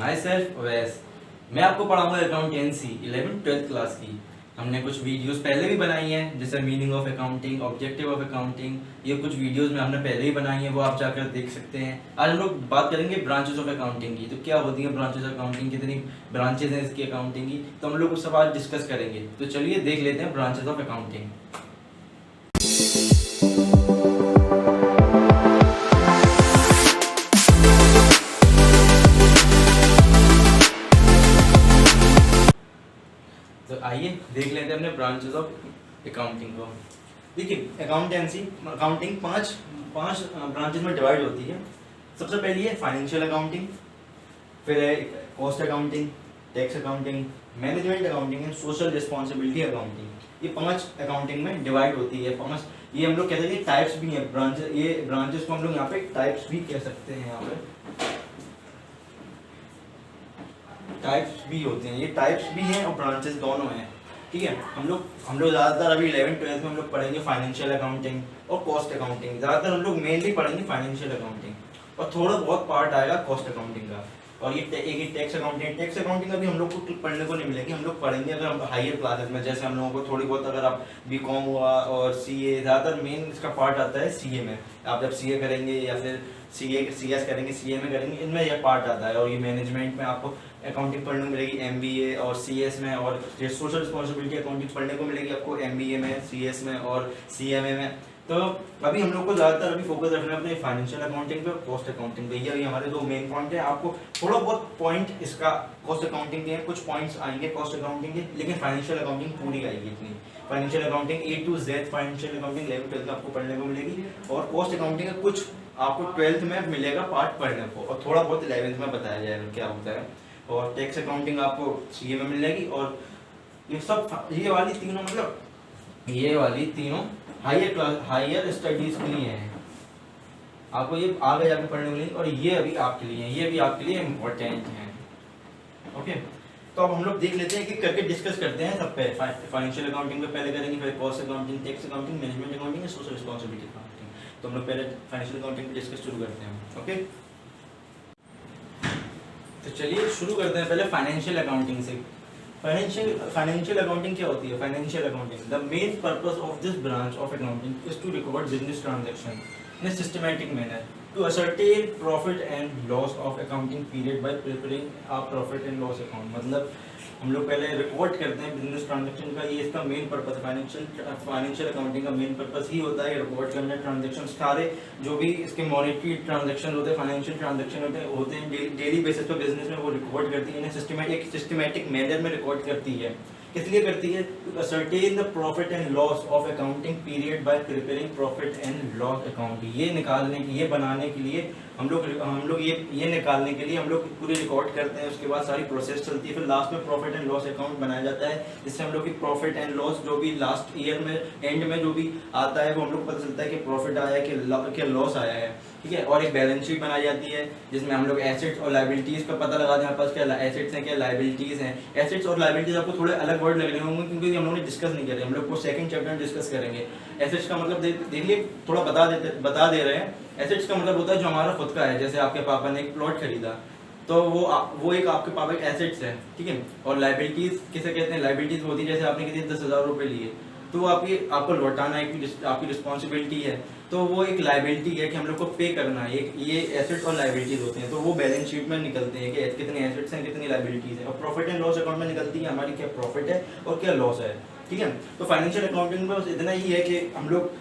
My self Awais. मैं आपको पढ़ाऊंगा अकाउंटेंसी 11th-12th क्लास की। हमने कुछ वीडियोस पहले भी बनाई हैं, जैसे meaning of accounting, objective of accounting, ये कुछ वीडियोस में हमने पहले ही बनाई हैं, वो आप जाकर देख सकते हैं। आज हम लोग बात करेंगे ब्रांचेस ऑफ अकाउंटिंग की। तो क्या होती है ब्रांचेस ऑफ अकाउंटिंग, कितनी ब्रांचेज हैं इसकी अकाउंटिंग की, तो हम लोग उस सब आज डिस्कस करेंगे। तो चलिए देख लेते हैं ब्रांचेस ऑफ अकाउंटिंग। तो आइए देख लेते हैं अपने ब्रांचेस ऑफ अकाउंटिंग को। देखिए अकाउंटिंग पांच पांच ब्रांचेस में डिवाइड होती है। सबसे पहली है फाइनेंशियल अकाउंटिंग, फिर है cost accounting, tax accounting, management accounting and social responsibility accounting. ये पांच अकाउंटिंग में डिवाइड होती है। पांच ये हम लोग कहते हैं टाइप्स भी हैं ब्रांच, ये ब्रांचेस को हम लोग यहाँ पे टाइप्स भी कह सकते हैं। यहाँ पे टाइप्स भी होते हैं, ये टाइप्स भी हैं और ब्रांचेस दोनों हैं। ठीक है, हम लोग ज़्यादातर अभी 11th-12th में हम लोग पढ़ेंगे फाइनेंशियल अकाउंटिंग और कॉस्ट अकाउंटिंग। ज़्यादातर हम लोग मेनली पढ़ेंगे फाइनेंशियल अकाउंटिंग और थोड़ा बहुत पार्ट आएगा कॉस्ट अकाउंटिंग का। और ये एक टैक्स अकाउंटिंग अभी हम लोग को पढ़ने को नहीं मिलेगी, हम लोग पढ़ेंगे अगर हम हायर क्लासेस में। जैसे हम लोगों को थोड़ी बहुत, अगर आप बीकॉम हुआ और सीए, ज़्यादातर मेन इसका पार्ट आता है सीए में। आप जब सीए करेंगे या फिर सीएस करेंगे, सीए में करेंगे, इनमें यह पार्ट आता है। और ये मैनेजमेंट में आपको अकाउंटिंग पढ़ने को मिलेगी एमबीए और सीएस में, और ये सोशल रिस्पॉन्सिबिलिटी अकाउंटिंग पढ़ने को मिलेगी आपको एमबीए में, सीएस में और सीएमए में। तो अभी हम लोग को ज़्यादातर अभी फोकस रखना है अपने फाइनेंशियल अकाउंटिंग पे और कॉस्ट अकाउंटिंग पे। ये अभी हमारे दो मेन पॉइंट है। आपको थोड़ा बहुत पॉइंट इसका कॉस्ट अकाउंटिंग के हैं, कुछ पॉइंट्स आएंगे कॉस्ट अकाउंटिंग के, लेकिन फाइनेंशियल अकाउंटिंग पूरी आएगी इतनी। Financial accounting A to Z financial accounting 11th-12th में आपको पढ़ने को मिलेगी, और कॉस्ट अकाउंटिंग का कुछ आपको 12th में मिलेगा पार्ट पढ़ने को, और थोड़ा बहुत 11th में बताया जाएगा क्या होता है। और टैक्स अकाउंटिंग आपको सीए में मिल जाएगी। और ये सब ये वाली तीनों हायर स्टडीज के लिए हैं, आपको ये आगे जाके पढ़ने को मिलेगी। और ये अभी आपके लिए, ये भी आपके लिए इम्पोर्टेंट है। ओके, तो अब हम लोग देख लेते हैं कि करके डिस्कस करते हैं सब पे। फाइनेंशियल अकाउंटिंग पे पहले करेंगे, फिर cost accounting, tax accounting, management accounting, social responsibility accounting. तो हम लोग पहले फाइनेंशियल अकाउंटिंग पे डिस्कस शुरू करते हैं। ओके, तो चलिए शुरू करते हैं पहले फाइनेंशियल अकाउंटिंग से। फाइनेंशियल अकाउंटिंग क्या होती है? Financial accounting, the main purpose of this branch of accounting is to record business transaction in a systematic manner to ascertain profit and loss of accounting period by preparing a profit and loss account. मतलब हम लोग पहले record करते हैं business transaction का, ये इसका main purpose है। फाइनेंशियल अकाउंटिंग का मेन पर्पस ही होता है रिकॉर्ड करना ट्रांजैक्शन सारे, जो भी इसके मॉनेटरी ट्रांजैक्शन होते हैं, फाइनेंशियल ट्रांजैक्शन होते हैं डेली बेसिस पर बिजनेस में, वो रिकॉर्ड करती है, इन्हें सिस्टमैटिक मैनर में रिकॉर्ड करती है। किस लिए करती है? To ascertain the profit and loss of accounting period by preparing profit and loss account. ये निकालने के, ये बनाने के लिए हम लोग ये निकालने के लिए हम लोग पूरी रिकॉर्ड करते हैं। उसके बाद सारी प्रोसेस चलती है, फिर लास्ट में प्रॉफिट एंड लॉस अकाउंट बनाया जाता है, जिससे हम लोग की प्रॉफिट एंड लॉस जो भी लास्ट ईयर में एंड में जो भी आता है, वो हम लोग को पता चलता है कि प्रॉफिट आया है कि लॉस आया है। ठीक है, और एक बैलेंस शीट बनाई जाती है जिसमें हम लोग एसेट्स और लायबिलिटीज का पता लगाते हैं, हमारे पास क्या एसेट्स हैं क्या लायबिलिटीज हैं। एसेट्स और लायबिलिटीज आपको थोड़े अलग वर्ड लगने होंगे क्योंकि हम लोगों ने डिस्कस नहीं करे, हम लोग को सेकंड चैप्टर में डिस्कस करेंगे। एसेट्स का मतलब देखिए थोड़ा बता दे रहे हैं। एसेट्स का मतलब होता है जो हमारा खुद का है, जैसे आपके पापा ने एक प्लॉट खरीदा तो वो एक आपके पापा के एसेट्स है। ठीक है, और लायबिलिटीज किसे कहते हैं? लायबिलिटीज होती है जैसे आपने किसी 10,000 रुपये लिए तो वो आपको लौटाना आपकी रिस्पॉन्सिबिलिटी है, तो वो एक लायबिलिटी है कि हम लोग को पे करना है। ये एसेट्स और लायबिलिटीज होते हैं, तो वो बैलेंस शीट में निकलते हैं कि कितने एसेट्स हैं कितनी लायबिलिटीज है। और प्रॉफिट एंड लॉस अकाउंट में निकलती है हमारी क्या प्रॉफिट है और क्या लॉस है। ठीक है, तो फाइनेंशियल अकाउंटिंग में बस इतना ही है कि हम लोग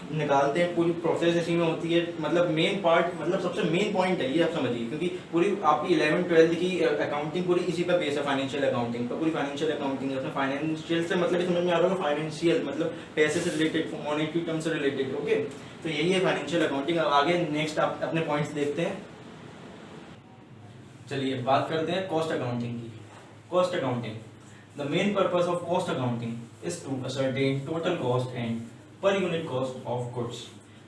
निकालते हैं, पूरी प्रोसेस इसी में होती है। मतलब मेन पार्ट, मतलब सबसे मेन पॉइंट है ये, आप समझिए, क्योंकि पूरी आपकी 11th-12th की अकाउंटिंग पूरी इसी पर बेस है, फाइनेंशियल अकाउंटिंग पर। पूरी फाइनेंशियल अकाउंटिंग है, फाइनेंशियल से मतलब समझ में आ रहा होगा, फाइनेंशियल मतलब पैसे से रिलेटेड, मॉनेटरी टर्म से रिलेटेड। ओके, तो यही है फाइनेंशियल अकाउंटिंग। आगे नेक्स्ट आप अपने पॉइंट्स देखते हैं। चलिए बात करते हैं कॉस्ट अकाउंटिंग की। Cost accounting, the main purpose of cost accounting is to ascertain total cost and per unit cost of goods.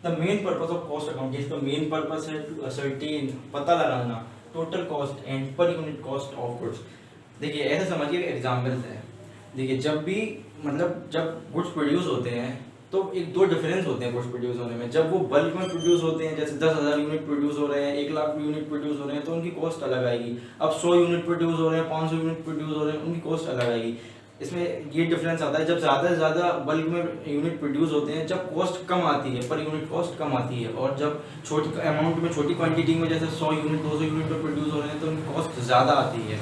The main purpose of cost accounting, इसका main purpose है to ascertain, पता लगाना total cost and per unit cost of goods। देखिए ऐसे समझिए examples है। देखिए जब भी मतलब जब गुड्स प्रोड्यूस होते हैं तो एक दो डिफरेंस होते हैं कॉस्ट प्रोड्यूस होने में। जब वो बल्क में प्रोड्यूस होते हैं, जैसे 10,000 यूनिट प्रोड्यूस हो रहे हैं, 1 लाख यूनिट प्रोड्यूस हो रहे हैं, तो उनकी कॉस्ट अलग आएगी। अब 100 यूनिट प्रोड्यूस हो रहे हैं, 500 यूनिट प्रोड्यूस हो रहे हैं, उनकी कॉस्ट अलग आएगी। इसमें ये डिफरेंस आता है जब ज़्यादा से ज़्यादा बल्क में यूनिट प्रोड्यूस होते हैं, जब कॉस्ट कम आती है, पर यूनिट कॉस्ट कम आती है। और जब छोटी अमाउंट में, छोटी क्वांटिटी में, जैसे 100 यूनिट 200 यूनिट में प्रोड्यूस हो रहे हैं, तो उनकी कॉस्ट ज़्यादा आती है।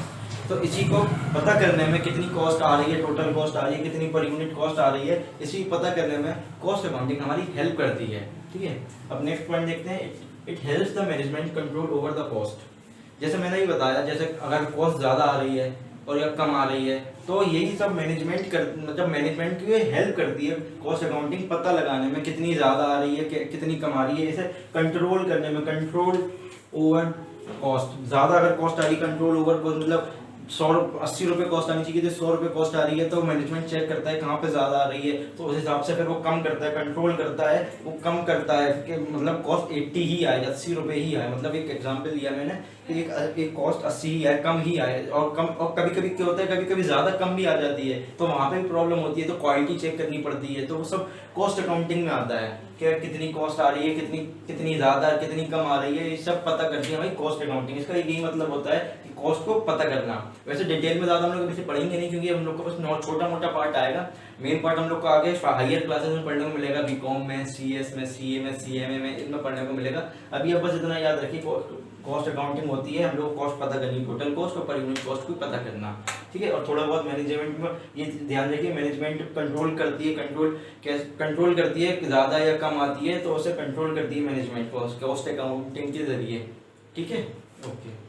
तो इसी को पता करने में कितनी कॉस्ट आ रही है, टोटल कॉस्ट आ रही है, कितनी पर यूनिट कॉस्ट आ रही है, इसी पता करने में कॉस्ट अकाउंटिंग हमारी हेल्प करती है। ठीक है, अब नेक्स्ट पॉइंट देखते हैं। It helps the management control over the cost. जैसे मैंने ही बताया, जैसे अगर कॉस्ट ज़्यादा आ रही है और या कम आ रही है, तो यही सब मैनेजमेंट मतलब मैनेजमेंट की हेल्प करती है कॉस्ट अकाउंटिंग पता लगाने में, कितनी ज़्यादा आ रही है, कितनी कम आ रही है, इसे कंट्रोल करने में। कंट्रोल ओवर कॉस्ट, ज़्यादा अगर कॉस्ट आ रही, कंट्रोल ओवर कॉस्ट मतलब 80 रुपये कॉस्ट आनी चाहिए, तो 100 रुपये कॉस्ट आ रही है, तो मैनेजमेंट चेक करता है कहाँ पे ज़्यादा आ रही है, तो उस हिसाब से फिर वो कम करता है, कंट्रोल करता है, वो कम करता है कि मतलब कॉस्ट 80 ही आए, 80 रुपये ही आए। मतलब एक एग्जांपल लिया मैंने कि एक कॉस्ट 80 ही आए, कम ही आए। और कभी कभी क्या होता है, कभी कभी ज़्यादा कम भी आ जाती है, तो वहाँ पे भी प्रॉब्लम होती है, तो क्वालिटी चेक करनी पड़ती है। तो वो सब कॉस्ट अकाउंटिंग में आता है कि कितनी कॉस्ट आ रही है, कितनी ज़्यादा, कितनी कम आ रही है, ये सब पता करती है भाई कॉस्ट अकाउंटिंग। इसका यही मतलब होता है कि कॉस्ट को पता करना। वैसे डिटेल में ज़्यादा हम लोग अभी से पढ़ेंगे नहीं, क्योंकि हम लोग को बस छोटा मोटा पार्ट आएगा। मेन पार्ट हम लोग को आगे हायर क्लासेस में पढ़ने को मिलेगा, बीकॉम में, सीएस में, सीए में, सीएमए में, इनमें पढ़ने को मिलेगा। अभी अब बस इतना याद रखिए, कॉस्ट अकाउंटिंग होती है हम लोग कॉस्ट पता करनी, टोटल कॉस्ट और पर यूनिट कॉस्ट को पता करना। ठीक है, और थोड़ा बहुत मैनेजमेंट में ये ध्यान रखिए, मैनेजमेंट कंट्रोल करती है, कंट्रोल करती है ज़्यादा या कम आती है, तो उसे कंट्रोल करती है मैनेजमेंट कॉस्ट अकाउंटिंग के जरिए। ठीक है, ओके।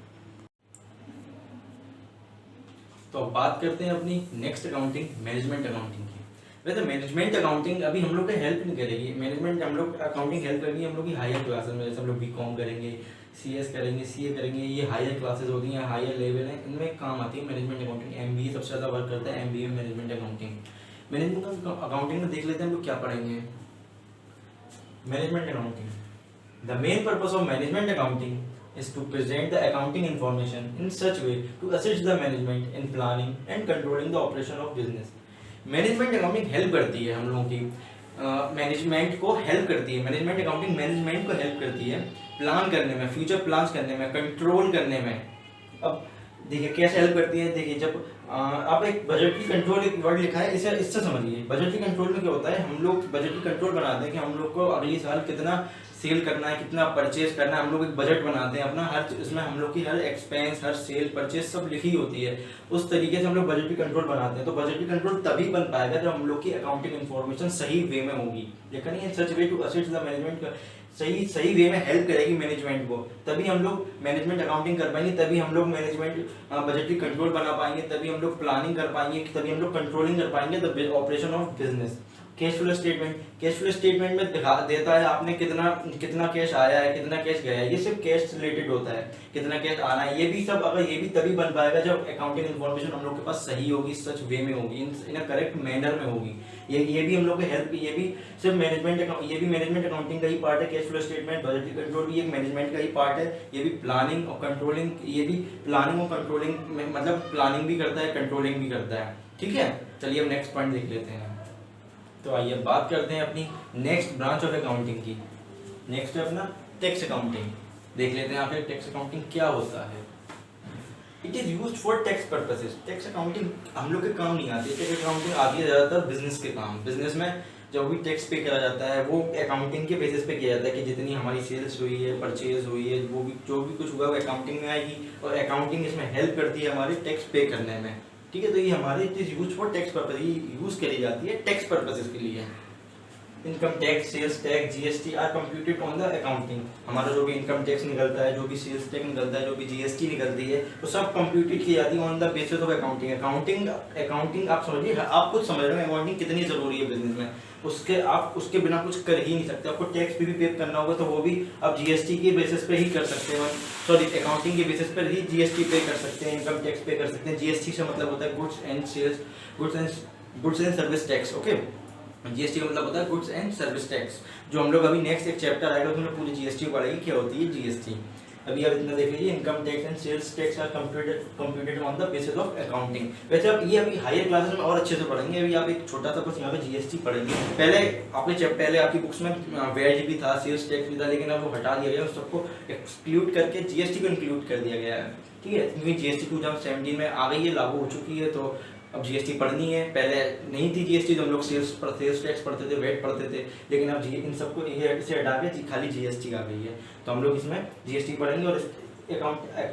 तो अब बात करते हैं अपनी नेक्स्ट अकाउंटिंग, मैनेजमेंट अकाउंटिंग की। वैसे मैनेजमेंट अकाउंटिंग अभी हम लोग को हेल्प नहीं करेगी, मैनेजमेंट हम लोग अकाउंटिंग हेल्प करेगी हम लोग की हायर क्लासेस में। जैसे हम लोग बीकॉम करेंगे, सीएस करेंगे, सीए करेंगे, ये हायर क्लासेस होती हैं, हायर लेवल है, इनमें काम आती है मैनेजमेंट अकाउंटिंग। एमबीए सबसे ज़्यादा वर्क करता है, MBA management accounting. Management accounting में देख लेते हैं हम लोग क्या पढ़ेंगे। Management accounting, the main purpose of management accounting is to present the accounting information in such way to assist the management in planning and controlling the operation of business. Management accounting help करती है हम लोगों की, management को help करती है। Management accounting management को help करती है प्लान करने में, फ्यूचर प्लान्स करने में, कंट्रोल करने में। अब देखिए कैसे हेल्प करती है। देखिए जब आप एक बजट की कंट्रोल, एक वर्ड लिखा है, इससे समझिए। बजट की कंट्रोल में क्या होता है, हम लोग बजट की कंट्रोल बनाते हैं कि हम लोग को अगले साल कितना सेल करना है, कितना परचेज करना है। हम लोग एक बजट बनाते हैं अपना, हर इसमें हम लोग की हर एक्सपेंस, हर सेल, परचेज सब लिखी होती है। उस तरीके से हम लोग बजट की कंट्रोल बनाते हैं। तो बजट की कंट्रोल तभी बन पाएगा जब हम लोग की अकाउंटिंग इन्फॉर्मेशन सही वे में होगी। लेकिन ये such way to assist the management, सही वे में हेल्प करेगी मैनेजमेंट को, तभी हम लोग मैनेजमेंट अकाउंटिंग कर पाएंगे, तभी हम लोग मैनेजमेंट बजट की कंट्रोल बना पाएंगे, तभी हम लोग प्लानिंग कर पाएंगे, तभी हम लोग कंट्रोलिंग कर पाएंगे the operation of business. Cash flow statement में दिखा देता है आपने कितना कैश आया है, कितना कैश गया है। ये सिर्फ कैश से रिलेटेड होता है, कितना कैश आना है। ये भी सब अगर ये भी तभी बन पाएगा जब अकाउंटिंग इन्फॉर्मेशन हम लोग के पास सही होगी, सच वे में होगी, इन अ करेक्ट मैनर में होगी। ये भी हम लोग को हेल्प, ये भी सिर्फ मैनेजमेंट अकाउंटिंग का ही पार्ट है। कैश फ्लो स्टेटमेंट, बजट की कंट्रोल भी एक मैनेजमेंट का ही पार्ट है। ये भी प्लानिंग और कंट्रोलिंग, ये भी प्लानिंग और कंट्रोलिंग मतलब प्लानिंग भी करता है, कंट्रोलिंग भी करता है। ठीक है, चलिए अब नेक्स्ट पॉइंट देख लेते हैं। तो आइए बात करते हैं अपनी नेक्स्ट ब्रांच ऑफ अकाउंटिंग की। नेक्स्ट है अपना टैक्स अकाउंटिंग। देख लेते हैं आखिर टैक्स अकाउंटिंग क्या होता है। It is used for tax purposes. Tax accounting हम लोग के काम नहीं आती है। टैक्स अकाउंटिंग आती है ज़्यादातर बिजनेस के काम। बिजनेस में जो भी टैक्स पे करा जाता है वो अकाउंटिंग के बेसिस पे किया जाता है कि जितनी हमारी सेल्स हुई है, परचेज हुई है, वो भी जो भी कुछ हुआ वो अकाउंटिंग में आएगी, और अकाउंटिंग इसमें हेल्प करती है हमारे टैक्स पे करने में। ठीक है, तो ये हमारे it is use for tax purpose, ये यूज करी जाती है टैक्स पर्पसेस के लिए। Income tax, sales tax, GST are computed on the accounting. हमारा जो भी इनकम टैक्स निकलता है, जो भी सेल्स टैक्स निकलता है, जो भी जीएसटी निकलती है, वो सब कंप्यूटेड की जाती है on the basis of accounting. Accounting आप समझिए, आप कुछ समझ रहे हो अकाउंटिंग कितनी जरूरी है बिजनेस में। आप उसके बिना कुछ कर ही नहीं सकते। आपको टैक्स भी पे करना होगा तो वो भी आप जीएसटी के बेसिस पे ही कर सकते हैं, सॉरी अकाउंटिंग के बेसिस पर ही जीएसटी पे कर सकते हैं, इनकम टैक्स पे कर सकते हैं। जीएसटी से मतलब होता है goods and service tax. Okay, GST का मतलब होता है गुड्स एंड सर्विस टैक्स, जो हम लोग अभी नेक्स्ट एक चैप्टर आएगा उसमें पूरी जीएसटी पढ़ेगी क्या होती है जीएसटी। अभी आप इतना देख लीजिए, income tax and sales tax are computed on the basis of accounting. वैसे आप ये अभी हायर क्लासेस में और अच्छे से पढ़ेंगे, अभी आप एक छोटा सा कुछ यहाँ पे जीएसटी पढ़ेंगे। पहले आपकी बुक्स में वेज भी था, सेल्स टैक्स भी था, लेकिन अब वो हटा दिया गया, उस सबको एक्सक्लूड करके जीएसटी को इंक्लूड कर दिया गया है, ठीक है, क्योंकि जीएसटी 2017 में आ गई है, लागू हो चुकी है, तो अब जीएसटी पढ़नी है। पहले नहीं थी जीएसटी, तो हम लोग सेल्स टैक्स पढ़ते थे, वेट पढ़ते थे, लेकिन अब इन सबको इसे हटा के खाली जीएसटी आ गई है, तो हम लोग इसमें जीएसटी पढ़ेंगे। और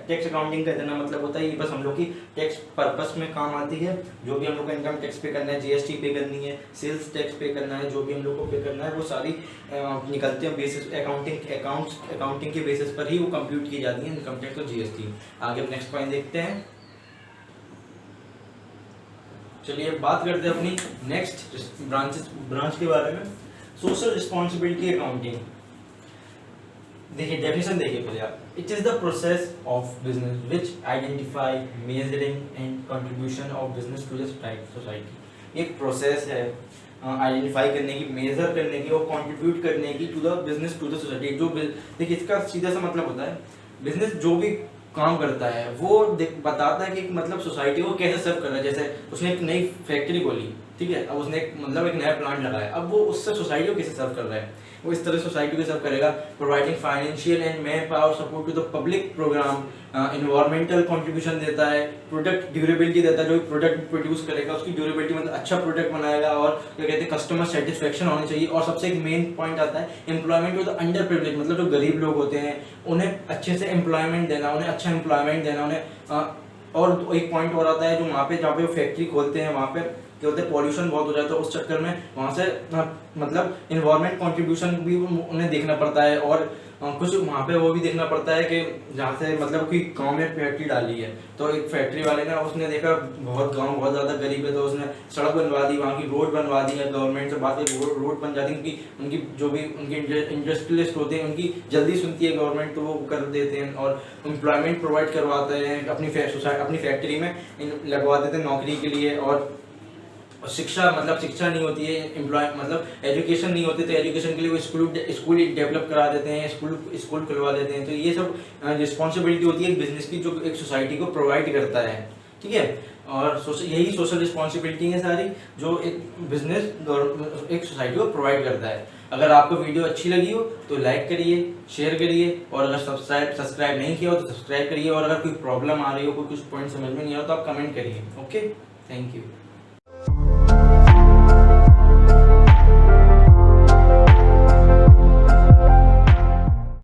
टैक्स अकाउंटिंग का इतना मतलब होता है, ये बस हम लोग की टैक्स पर्पस में काम आती है। जो भी हम लोग को इनकम टैक्स पे करना है, जीएसटी पे करनी है, सेल्स टैक्स पे करना है, जो भी हम लोग को पे करना है, वो सारी निकलते हैं बेसिस अकाउंटिंग के बेसिस पर ही वो कंप्यूट की जाती है, इनकम टैक्स और जीएसटी। आगे नेक्स्ट पॉइंट देखते हैं। चलिए बात करते हैं अपनी नेक्स्ट ब्रांच के बारे में, सोशल रिस्पॉन्सिबिलिटी अकाउंटिंग। देखिए डेफिनेशन देखिए पहले आप, it is the process of business which identify, measuring and contribution of business to the society. एक प्रोसेस है आइडेंटिफाई करने की, मेजर करने की और कंट्रीब्यूट करने की to the business to the society. जो देखिए इसका सीधा सा मतलब होता है, बिजनेस जो भी काम करता है वो बताता है कि मतलब सोसाइटी को कैसे सर्व कर रहा है। जैसे उसने एक नई फैक्ट्री खोली, ठीक है, अब उसने एक नया प्लांट लगाया, अब वो उससे सोसाइटी को कैसे सर्व कर रहा है, वो इस तरह सोसाइटी को सर्व करेगा। Providing financial and manpower support to the public program, environmental contribution देता है, प्रोडक्ट ड्यूरेबिलिटी देता है, जो प्रोडक्ट प्रोड्यूस करेगा उसकी ड्यूरेबिलिटी मतलब अच्छा प्रोडक्ट बनाएगा, और क्या कहते हैं कस्टमर सेटिस्फेक्शन होनी चाहिए। और सबसे एक मेन पॉइंट आता है employment to the under privilege, मतलब जो गरीब लोग होते हैं उन्हें अच्छे से एम्प्लॉयमेंट देना, उन्हें अच्छा एम्प्लॉयमेंट देना, उन्हें और एक पॉइंट और आता है जो वहाँ पे जहाँ पे फैक्ट्री खोलते हैं वहाँ पे क्या होता है पॉल्यूशन बहुत हो जाता है, उस चक्कर में वहाँ से मतलब इन्वायरमेंट कंट्रीब्यूशन भी उन्हें देखना पड़ता है। और कुछ वहाँ पे वो भी देखना पड़ता है कि जहाँ से मतलब कोई गांव में फैक्ट्री डाली है, तो एक फैक्ट्री वाले ने उसने देखा बहुत गांव बहुत ज़्यादा गरीब है, तो उसने सड़क बनवा दी, वहाँ की रोड बनवा दी है, गवर्नमेंट से बात रोड बन जाती है, उनकी जो भी उनके इंडस्ट्रियलिस्ट होते हैं उनकी जल्दी सुनती है गवर्नमेंट, तो वो कर देते हैं और एम्प्लॉयमेंट प्रोवाइड करवाते हैं अपनी फैक्ट्री में लगवा देते हैं नौकरी के लिए। और शिक्षा नहीं होती है, एम्प्लॉय मतलब एजुकेशन नहीं होती, तो एजुकेशन के लिए वो स्कूल डेवलप करा देते हैं, स्कूल खुलवा देते हैं। तो ये सब रिस्पॉन्सिबिलिटी होती है बिजनेस की, जो एक सोसाइटी को प्रोवाइड करता है, ठीक है। और यही सोशल रिस्पॉन्सिबिलिटी है सारी, जो एक बिजनेस एक सोसाइटी को प्रोवाइड करता है। अगर आपको वीडियो अच्छी लगी हो तो लाइक करिए, शेयर करिए, और अगर सब्सक्राइब नहीं किया हो तो सब्सक्राइब करिए। और अगर कोई प्रॉब्लम आ रही हो, कोई कुछ पॉइंट समझ में नहीं आ रहा तो आप कमेंट करिए। Okay, thank you.